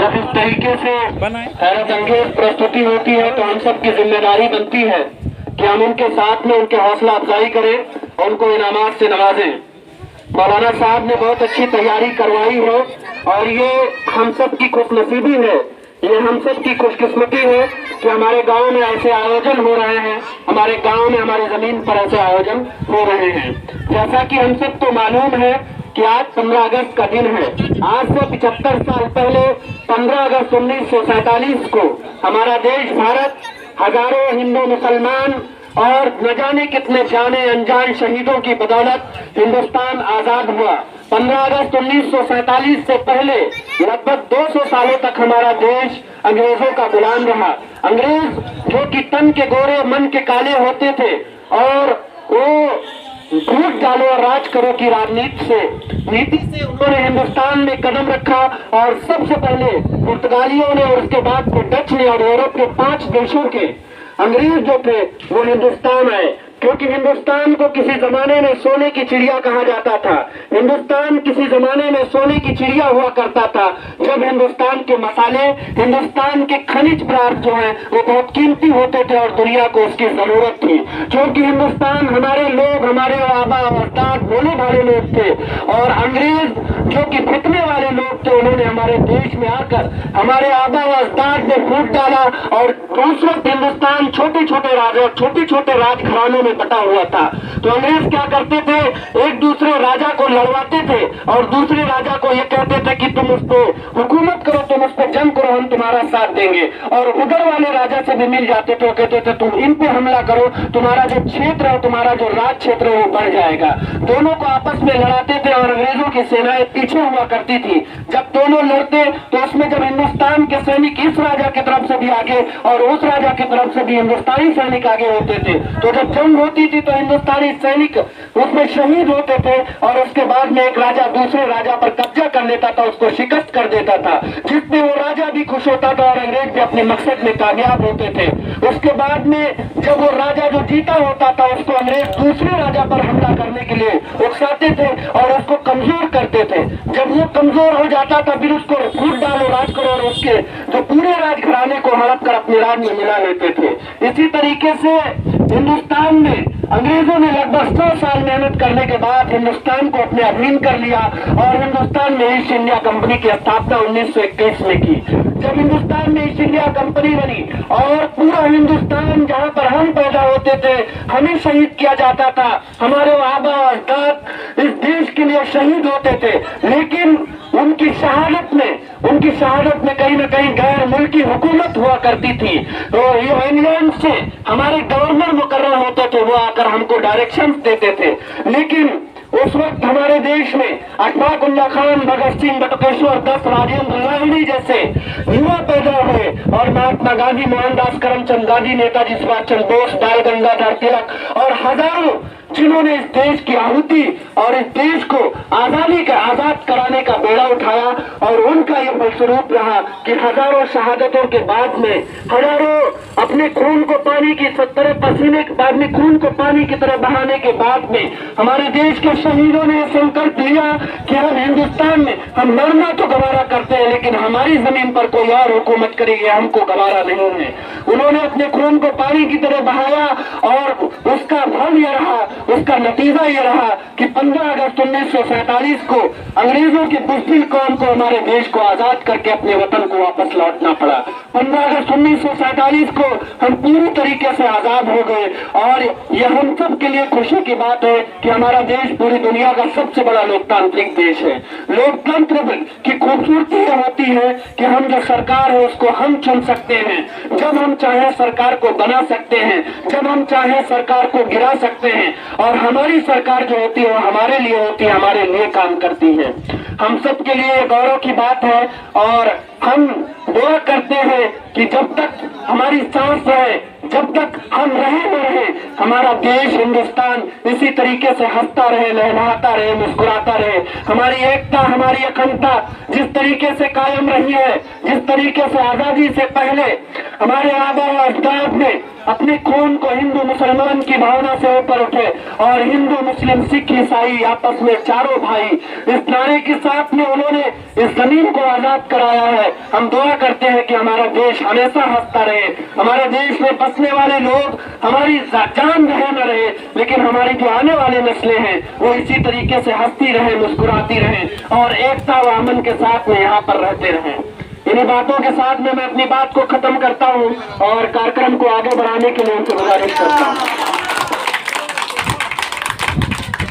जब इस तरीके से हैरत अंगेज प्रस्तुति होती है तो हम सब की जिम्मेदारी बनती है कि हम उनके साथ में उनके हौसला अफजाई करें और उनको इनामात से नवाजें। मौलाना साहब ने बहुत अच्छी तैयारी करवाई है और ये हम सब की खुशनसीबी है, ये हम सब की खुशकिस्मती है कि हमारे गांव में ऐसे आयोजन हो रहे हैं, हमारे गांव में हमारी जमीन पर ऐसे आयोजन हो रहे हैं। जैसा कि हम सबको मालूम है कि आज 15 अगस्त का दिन है। आज से 75 साल पहले 15 अगस्त 1947 को हमारा देश भारत हजारों हिंदू मुसलमान और न जाने कितने जाने अनजान शहीदों की बदौलत हिंदुस्तान आजाद हुआ। 15 अगस्त 1947 से पहले लगभग 200 सालों तक हमारा देश अंग्रेजों का गुलाम रहा। अंग्रेज जो कि तन के गोरे मन के काले होते थे और वो झूठ डालो और राज करो की राजनीति से उन्होंने हिंदुस्तान में कदम रखा और सबसे पहले पुर्तगालियों ने और उसके बाद डच ने और यूरोप के 5 देशों के अंग्रेज जो थे वो हिंदुस्तान आए, क्योंकि हिंदुस्तान को किसी जमाने में सोने की चिड़िया कहा जाता था। हिंदुस्तान किसी जमाने में सोने की चिड़िया हुआ करता था जब हिंदुस्तान के मसाले, हिंदुस्तान के खनिज पदार्थ जो है वो बहुत कीमती होते थे और दुनिया को उसकी जरूरत थी। क्योंकि हिंदुस्तान हमारे लोग, हमारे आबा अजदाद भोले भाले लोग थे और अंग्रेज जो कि फितने वाले लोग थे, उन्होंने हमारे देश में आकर हमारे आबा अजदाद ने फूट डाला और उस वक्त हिंदुस्तान छोटे छोटे राजा, छोटे छोटे राजघरानों में बटा हुआ था। तो अंग्रेज क्या करते थे, एक दूसरे राजा को लड़वाते थे और दूसरे राजा को ये कहते थे कि तुम उस पर हुकूमत करो, तुम उस पर जंग करो, हम तुम्हारा साथ देंगे। और उधर वाले राजा से भी मिल जाते थे, कहते थे तुम इन पे हमला करो, तुम्हारा जो क्षेत्र है, तुम्हारा जो राज क्षेत्र है वो बढ़ जाएगा। दोनों को आपस में लड़ाते थे और अंग्रेजों की सेनाएं पीछे हुआ करती थी। जब दोनों लड़ते तो उसमें जब हिंदुस्तान के सैनिक इस राजा की तरफ से भी आगे और उस राजा की तरफ से भी हिंदुस्तानी सैनिक आगे होते थे, तो जब जंग होती थी तो हिंदुस्तानी सैनिक उसमें शहीद होते थे और उसके बाद में एक राजा दूसरे राजा पर कब्जा कर लेता था, उसको शिकस्त कर देता था, जिसमें वो राजा भी खुश होता था और अंग्रेज भी अपने मकसद में कामयाब होते थे। उसके बाद में जब वो राजा जो जीता होता था उसको अंग्रेज दूसरे राजा पर हमला करने के लिए उकसाते थे और उसको कमजोर करते थे। जब वो कमजोर हो जाता था फिर उसको फूट डालो, राज करो और उसके जो पूरे राजघराने को हड़प कर अपने राज में मिला लेते थे। इसी तरीके से हिंदुस्तान में अंग्रेजों ने लगभग 100 साल मेहनत करने के बाद हिंदुस्तान को अपने अधीन कर लिया और हिंदुस्तान में ईस्ट इंडिया कंपनी की स्थापना 1921 में की। जब हिंदुस्तान में ईस्ट इंडिया कंपनी बनी और पूरा हिंदुस्तान जहाँ पर हम पैदा होते थे हमें शहीद किया जाता था, हमारे आबा अजदाद इस देश के लिए शहीद होते थे, लेकिन उनकी शहादत में कहीं न कहीं गैर मुल्की हुकूमत हुआ करती थी। तो ये इंग्लैंड से हमारे गवर्नर मुकर्रर होते थे, वो आकर हमको डायरेक्शंस देते थे। लेकिन उस वक्त हमारे देश में अशफाक उल्लाह खान, भगत सिंह, बटुकेश्वर दत्त, राजेंद्र लाहिड़ी जैसे युवा पैदा हुए और महात्मा गांधी, मोहनदास करमचंद गांधी, नेताजी सुभाष चंद्र बोस, बाल गंगाधर तिलक और हजारों जिन्होंने इस देश की आहुति और इस देश को आजाद कराने का बेड़ा उठाया और उनका ये फलस्वरूप रहा कि हजारों शहादतों के बाद में, हजारों अपने खून को पानी की तरह पसीने के बाद में खून को पानी की तरह बहाने के बाद में हमारे देश के शहीदों ने संकल्प लिया कि हम हिंदुस्तान में हम मरना तो गवारा करते हैं लेकिन हमारी जमीन पर कोई और हुकूमत करेगी हमको गवारा नहीं है। उन्होंने अपने खून को पानी की तरह बहाया और उसका फल यह रहा, उसका नतीजा ये रहा कि 15 अगस्त 1947 को अंग्रेजों की बुज़दिल कौम को हमारे देश को आजाद करके अपने वतन को वापस लौटना पड़ा। 15 अगस्त 1947 को हम पूरी तरीके से आजाद हो गए और यह हम सब के लिए खुशी की बात है कि हमारा देश पूरी दुनिया का सबसे बड़ा लोकतांत्रिक देश है। लोकतंत्र की खूबसूरती यह होती है कि हम जो सरकार है उसको हम चुन सकते हैं, जब हम चाहे सरकार को बना सकते हैं, जब हम चाहे सरकार को गिरा सकते हैं और हमारी सरकार जो होती है वो हमारे लिए होती है, हमारे लिए काम करती है। हम सब के लिए गौरव की बात है और हम दुआ करते हैं कि जब तक हमारी सांस रहे, जब तक हम रहे न रहे, हमारा देश हिंदुस्तान इसी तरीके से हंसता रहे, लहलहाता रहे, मुस्कुराता रहे। हमारी एकता, हमारी अखंडता जिस तरीके से कायम रही है, जिस तरीके से आजादी से पहले हमारे आबा अजदाद ने अपने खून को हिंदू मुसलमान की भावना से ऊपर उठे और हिंदू मुस्लिम सिख ईसाई आपस में चारों भाई इस नारे के साथ में उन्होंने इस जमीन को आजाद कराया है। हम दुआ करते हैं कि हमारा देश हमेशा हंसता रहे, हमारे देश में बसने वाले लोग हमारी जान रहे न रहे, लेकिन हमारी जो आने वाले नस्लें हैं वो इसी तरीके से हंसती रहे, मुस्कुराती रहे और एकता व अमन के साथ में यहाँ पर रहते रहे। इन्हीं बातों के साथ में मैं अपनी बात को खत्म करता हूँ और कार्यक्रम को आगे बढ़ाने के लिए उनसे गुजारिश करता हूँ।